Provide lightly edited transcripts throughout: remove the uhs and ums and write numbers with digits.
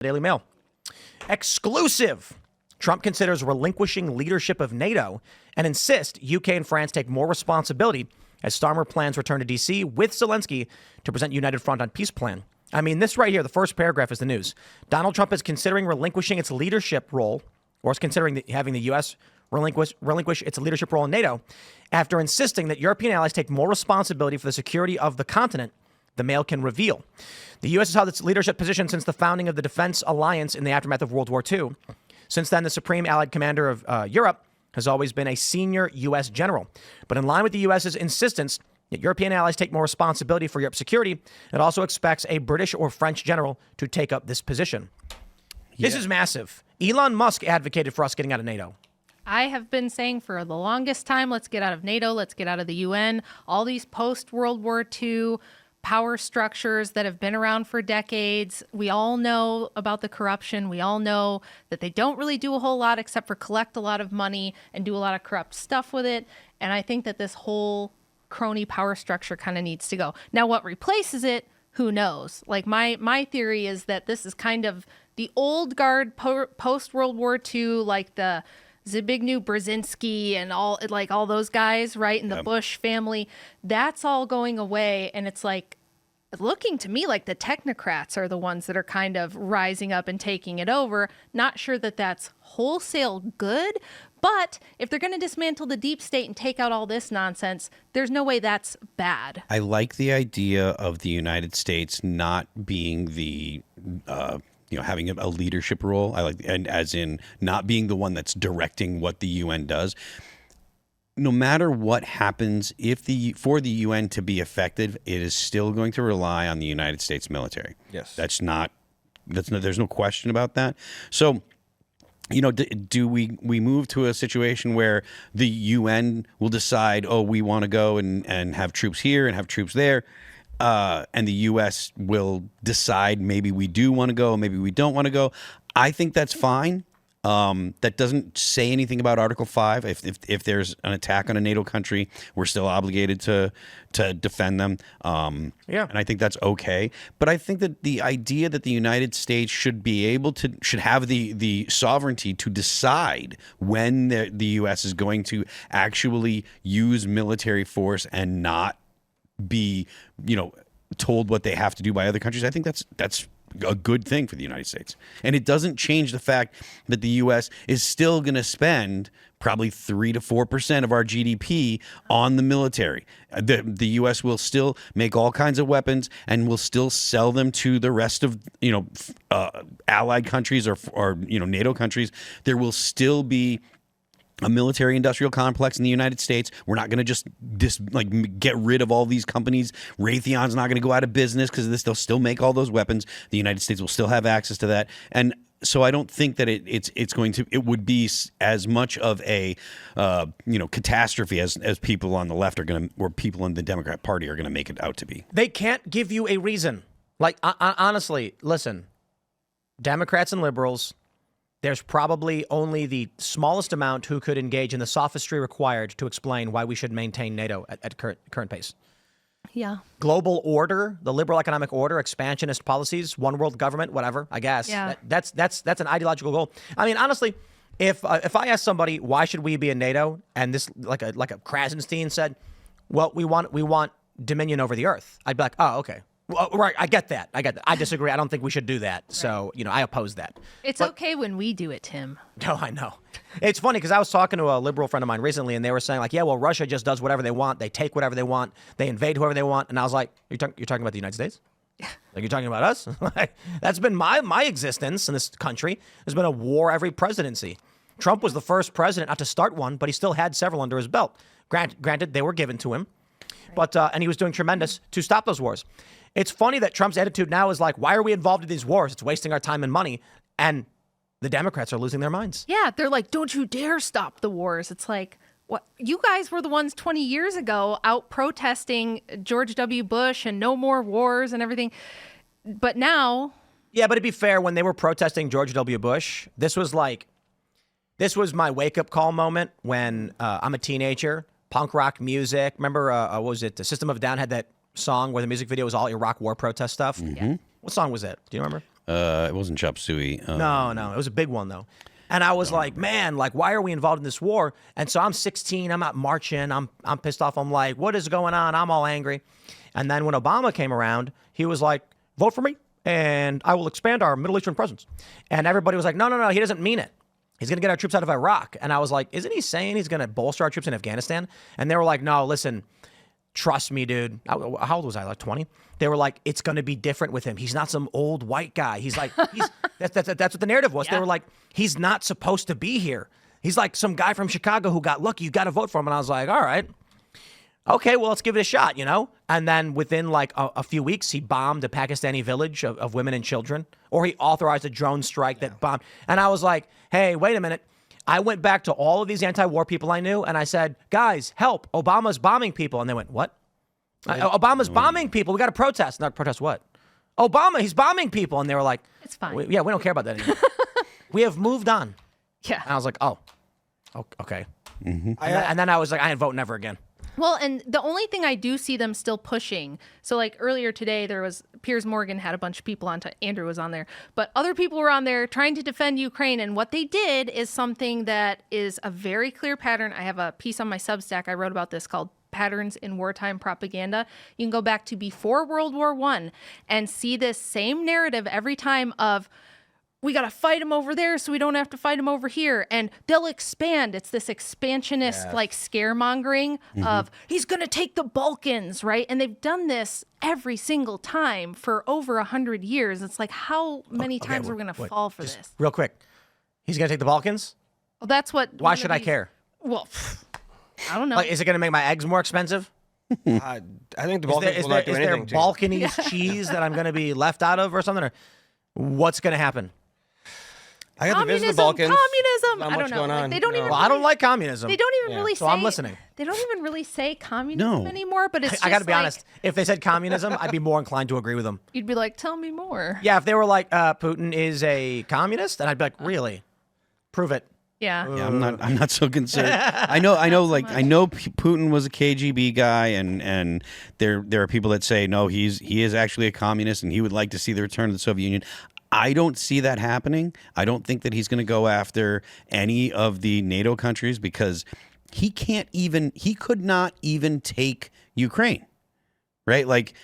Daily Mail. Exclusive. Trump considers relinquishing leadership of NATO and insists UK and France take more responsibility as Starmer plans return to D.C. with Zelensky to present United Front on peace plan. I mean, this right here, the first paragraph is the news. Donald Trump is considering relinquishing its leadership role, or is considering having the U.S. relinquish its leadership role in NATO after insisting that European allies take more responsibility for the security of the continent, the Mail can reveal. The U.S. has held its leadership position since the founding of the Defense Alliance in the aftermath of World War II. Since then, the Supreme Allied Commander of Europe has always been a senior U.S. general. But in line with the U.S.'s insistence that European allies take more responsibility for Europe's security, it also expects a British or French general to take up this position. Yeah. This is massive. Elon Musk advocated for us getting out of NATO. I have been saying for the longest time, let's get out of NATO, let's get out of the UN, all these post-World War II power structures that have been around for decades. We all know about the corruption. We all know that they don't really do a whole lot except for collect a lot of money and do a lot of corrupt stuff with it. And I think that this whole crony power structure kind of needs to go. Now, what replaces it, who knows? Like my theory is that this is kind of the old guard post-World War II, like the Zbigniew Brzezinski and all those guys, right? And the Bush family, that's all going away. And it's like looking to me like the technocrats are the ones that are kind of rising up and taking it over. Not sure that that's wholesale good, but if they're going to dismantle the deep state and take out all this nonsense, there's no way that's bad. I like the idea of the United States not being the having a leadership role. I like, and as in not being the one that's directing what the UN does. No matter what happens, for the UN to be effective, it is still going to rely on the United States military. Yes, there's no question about that. So, do we move to a situation where the UN will decide, oh, we want to go and have troops here and have troops there? And the U.S. will decide maybe we do want to go, maybe we don't want to go. I think that's fine. That doesn't say anything about Article 5. If there's an attack on a NATO country, we're still obligated to defend them. And I think that's okay. But I think that the idea that the United States should have the sovereignty to decide when the U.S. is going to actually use military force and not be, told what they have to do by other countries. I think that's a good thing for the United States. And it doesn't change the fact that the U.S. is still going to spend probably 3 to 4% of our GDP on the military. The U.S. will still make all kinds of weapons and will still sell them to the rest of, allied countries or NATO countries. There will still be a military industrial complex in the United States. We're not going to just get rid of all these companies. Raytheon's not going to go out of business because they'll still make all those weapons. The United States will still have access to that. And so I don't think that it would be as much of a catastrophe as people on the left are going to, or people in the Democrat Party are going to make it out to be. They can't give you a reason. Like, honestly, listen, Democrats and liberals, there's probably only the smallest amount who could engage in the sophistry required to explain why we should maintain NATO at current pace. Yeah. Global order, the liberal economic order, expansionist policies, one world government, whatever, I guess. Yeah. That's an ideological goal. I mean, honestly, if I ask somebody, why should we be in NATO? And this, like a Krasenstein said, well, we want dominion over the earth. I'd be like, oh, okay. Well, right, I get that. I disagree. I don't think we should do that. Right. So, I oppose that. It's okay when we do it, Tim. No, I know. It's funny because I was talking to a liberal friend of mine recently, and they were saying, like, yeah, well, Russia just does whatever they want. They take whatever they want. They invade whoever they want. And I was like, you're talking about the United States? Like, you're talking about us? Like, that's been my existence in this country. There's been a war every presidency. Trump was the first president not to start one, but he still had several under his belt. Granted, they were given to him. But and he was doing tremendous to stop those wars. It's funny that Trump's attitude now is like, why are we involved in these wars? It's wasting our time and money. And the Democrats are losing their minds. Yeah, they're like, don't you dare stop the wars. It's like, what? You guys were the ones 20 years ago out protesting George W. Bush and no more wars and everything. But now. Yeah, but to be fair, when they were protesting George W. Bush, this was my wake-up call moment when I'm a teenager. Punk rock music. Remember, what was it? The System of a Down had that song where the music video was all Iraq war protest stuff. Mm-hmm. What song was that? Do you remember? It wasn't chop suey. No, it was a big one though. And I was like, man, like, why are we involved in this war? And so I'm 16, I'm out marching, I'm pissed off. I'm like, what is going on? I'm all angry. And then when Obama came around, he was like, vote for me and I will expand our Middle Eastern presence. And everybody was like, no, he doesn't mean it. He's going to get our troops out of Iraq. And I was like, isn't he saying he's going to bolster our troops in Afghanistan? And they were like, no, listen, trust me, dude. How old was I? Like 20? They were like, it's going to be different with him. He's not some old white guy. He's like, that's what the narrative was. Yeah. They were like, he's not supposed to be here. He's like some guy from Chicago who got lucky. You got to vote for him. And I was like, all right. Okay, well, let's give it a shot, you know? And then within like a few weeks, he bombed a Pakistani village of women and children, or he authorized a drone strike that bombed. And I was like, hey, wait a minute. I went back to all of these anti-war people I knew, and I said, guys, help. Obama's bombing people. And they went, what? Obama's bombing people. We got to protest. Not protest what? Obama, he's bombing people. And they were like, it's fine. We don't care about that anymore. We have moved on. Yeah. And I was like, oh, okay. Mm-hmm. And then I was like, I ain't voting ever again. Well, and the only thing I do see them still pushing, so like earlier today, there was Piers Morgan had a bunch of people on, Andrew was on there, but other people were on there trying to defend Ukraine. And what they did is something that is a very clear pattern. I have a piece on my Substack I wrote about this called Patterns in Wartime Propaganda. You can go back to before World War I and see this same narrative every time of, we got to fight them over there so we don't have to fight them over here. And they'll expand. It's this expansionist, like scaremongering of he's going to take the Balkans, right? And they've done this every single time for over 100 years. It's like, how many times are we going to fall for this? Real quick. He's going to take the Balkans? Well, that's what. Why should I care? Well, I don't know. Like, is it going to make my eggs more expensive? I think the Balkans will not do anything. Is there Balkanese cheese that I'm going to be left out of or something? Or what's going to happen? I got to visit the Balkans. Communism. Not I much don't know. going on. Like, they don't even. Well, I don't like communism. They don't even really say. So I'm listening. They don't even really say communism anymore. But it's. I got to be honest. If they said communism, I'd be more inclined to agree with them. You'd be like, tell me more. Yeah, if they were like, Putin is a communist, then I'd be like, really? Prove it. Yeah. Yeah, I'm not so concerned. I know Putin was a KGB guy, and there are people that say no, he is actually a communist, and he would like to see the return of the Soviet Union. I don't see that happening. I don't think that he's going to go after any of the NATO countries because he could not even take Ukraine, right? Like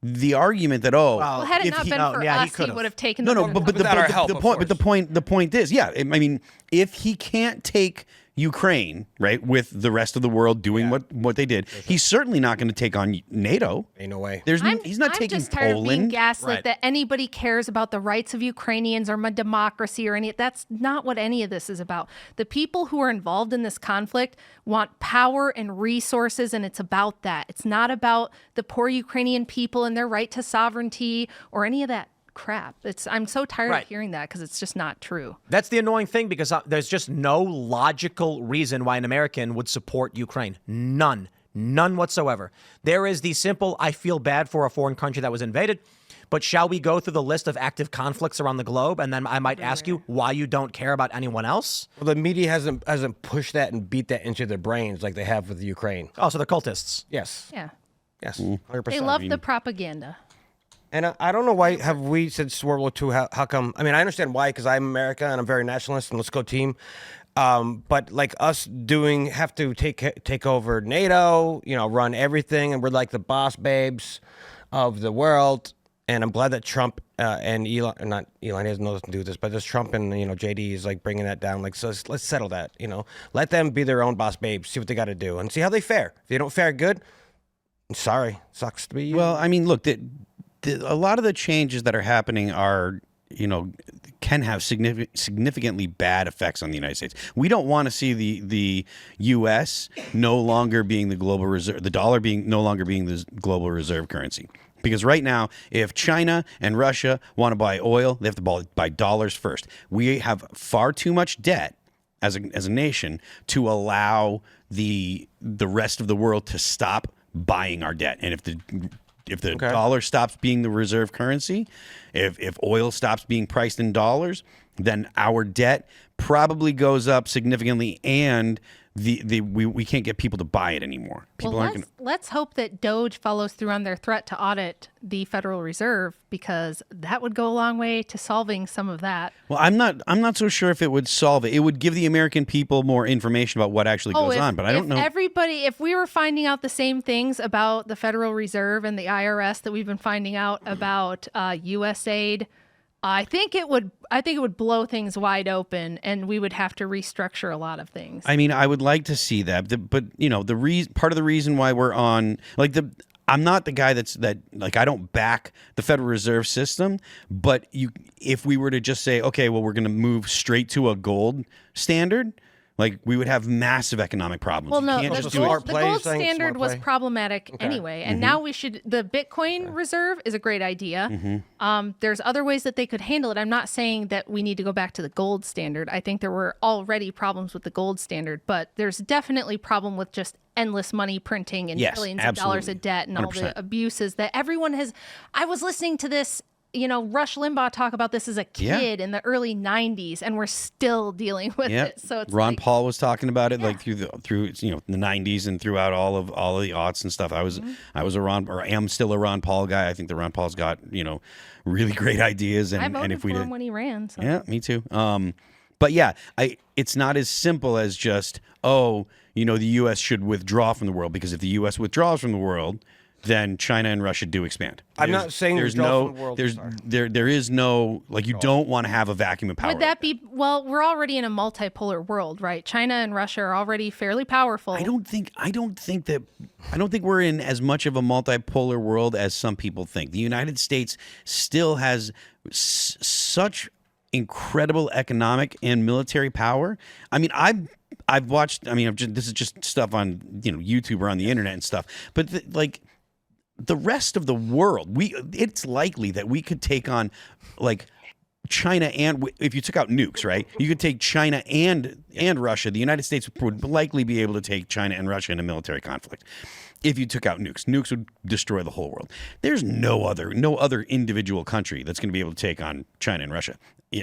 the argument that well, had it not been for us, he would have taken. But the point is, yeah. I mean, if he can't take Ukraine, right, with the rest of the world doing what they did, he's certainly not going to take on NATO. Ain't no way. He's not taking I'm just tired Poland. of being gaslit that anybody cares about the rights of Ukrainians or democracy or any. That's not what any of this is about. The people who are involved in this conflict want power and resources, and it's about that. It's not about the poor Ukrainian people and their right to sovereignty or any of that crap. I'm so tired of hearing that because it's just not true. That's the annoying thing because there's just no logical reason why an American would support Ukraine. None whatsoever. There is the simple, I feel bad for a foreign country that was invaded, but shall we go through the list of active conflicts around the globe? And then I might ask you why you don't care about anyone else? Well, the media hasn't pushed that and beat that into their brains like they have with Ukraine. Oh, so they're cultists. Yes. Yeah. Yes. 100%. They love the propaganda. And I don't know why have we since World War II, how come? I mean, I understand why, because I'm America and I'm very nationalist and let's go team. But like us have to take over NATO, run everything. And we're like the boss babes of the world. And I'm glad that Trump and Elon, not Elon, he has nothing to do with this, but this Trump and, JD is like bringing that down. Like, so let's settle that, let them be their own boss babes, see what they got to do and see how they fare. If they don't fare good, sorry, sucks to be you. Well, I mean, look, a lot of the changes that are happening are, can have significantly bad effects on the United States. We don't want to see the U.S. no longer being the global reserve, the dollar no longer being the global reserve currency. Because right now, if China and Russia want to buy oil, they have to buy dollars first. We have far too much debt as a nation to allow the rest of the world to stop buying our debt. And if the dollar stops being the reserve currency, if oil stops being priced in dollars, then our debt probably goes up significantly, and we can't get people to buy it anymore. People Well, aren't going to. let's hope that Doge follows through on their threat to audit the Federal Reserve, because that would go a long way to solving some of that. Well, I'm not so sure if it would solve it. It would give the American people more information about what actually goes on, but I don't know. If we were finding out the same things about the Federal Reserve and the IRS that we've been finding out about USAID, I think it would blow things wide open, and we would have to restructure a lot of things. I mean, I would like to see that, but part of the reason why we're on I'm not the guy I don't back the Federal Reserve System, but if we were to just say, okay, well, we're going to move straight to a gold standard, we would have massive economic problems. Well, no, just the smart gold play, you're standard saying? Smart was play? problematic anyway, and now the Bitcoin reserve is a great idea. There's other ways that they could handle it. I'm not saying that we need to go back to the gold standard. I think there were already problems with the gold standard, but there's definitely problem with just endless money printing and billions of dollars of debt and 100%. All the abuses that everyone has. I was listening to this, Rush Limbaugh talk about this as a kid in the early 90s, and we're still dealing with it. So it's Ron Paul was talking about it through the 90s and throughout all of the aughts and stuff. I was am still a Ron Paul guy. I think that Ron Paul's got really great ideas, and I voted if we for did him when he ran. So. Yeah, me too. But yeah, it's not as simple as just the U.S. should withdraw from the world, because if the U.S. withdraws from the world, then China and Russia do expand. I'm not saying there's withdraw no from the world, there is no you don't want to have a vacuum of power. Would that be we're already in a multipolar world, right? China and Russia are already fairly powerful. I don't think we're in as much of a multipolar world as some people think. The United States still has such incredible economic and military power. I mean, I've watched. I mean, this is just stuff on YouTube or on the internet and stuff. But the rest of the world, it's likely that we could take on China, and if you took out nukes, right, you could take China and Russia. The United States would likely be able to take China and Russia in a military conflict. If you took out nukes, nukes would destroy the whole world. There's no other individual country that's going to be able to take on China and Russia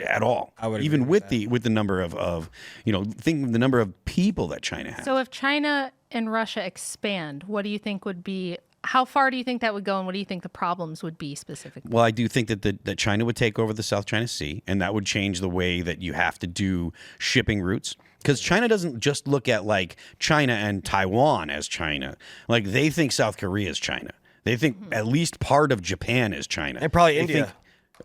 at all. I would even agree with the number of think of the number of people that China has. So if China and Russia expand, what do you think would be? How far do you think that would go, and what do you think the problems would be specifically? Well, I do think that China would take over the South China Sea, and that would change the way that you have to do shipping routes. Because China doesn't just look at China and Taiwan as China. They think South Korea is China. They think at least part of Japan is China. And probably India.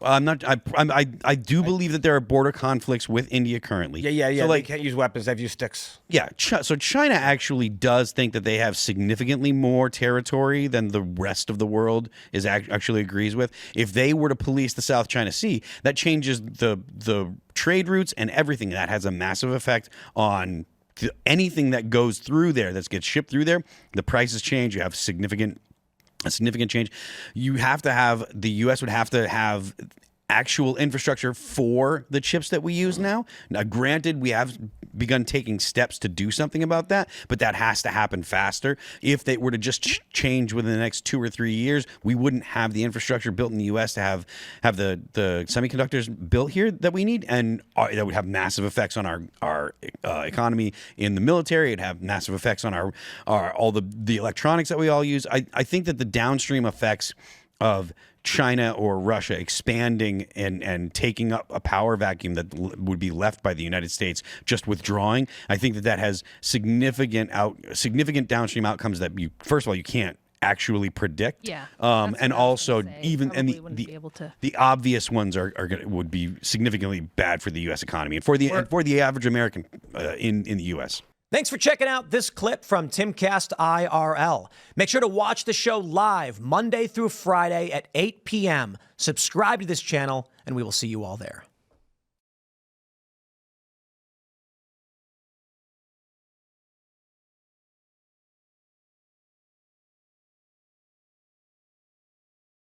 I do believe that there are border conflicts with India currently. Yeah. So they can't use weapons; they have used sticks. Yeah. So China actually does think that they have significantly more territory than the rest of the world actually agrees with. If they were to police the South China Sea, that changes the trade routes and everything. That has a massive effect on anything that goes through there, that gets shipped through there. The prices change. You have a significant change. You have to have, the U.S. would have to have actual infrastructure for the chips that we use now. Now, granted, we have begun taking steps to do something about that, but that has to happen faster. If they were to just change within the next 2 or 3 years, we wouldn't have the infrastructure built in the U.S. to have the semiconductors built here that we need, and that would have massive effects on our economy in the military. It'd have massive effects on our all the electronics that we all use. I think that the downstream effects of China or Russia expanding and taking up a power vacuum that would be left by the United States just withdrawing, I think that has significant downstream outcomes that first of all you can't actually predict. Yeah. And also the obvious ones would be significantly bad for the U.S. economy and for the average American in the U.S. Thanks for checking out this clip from Timcast IRL. Make sure to watch the show live Monday through Friday at 8 p.m. Subscribe to this channel, and we will see you all there.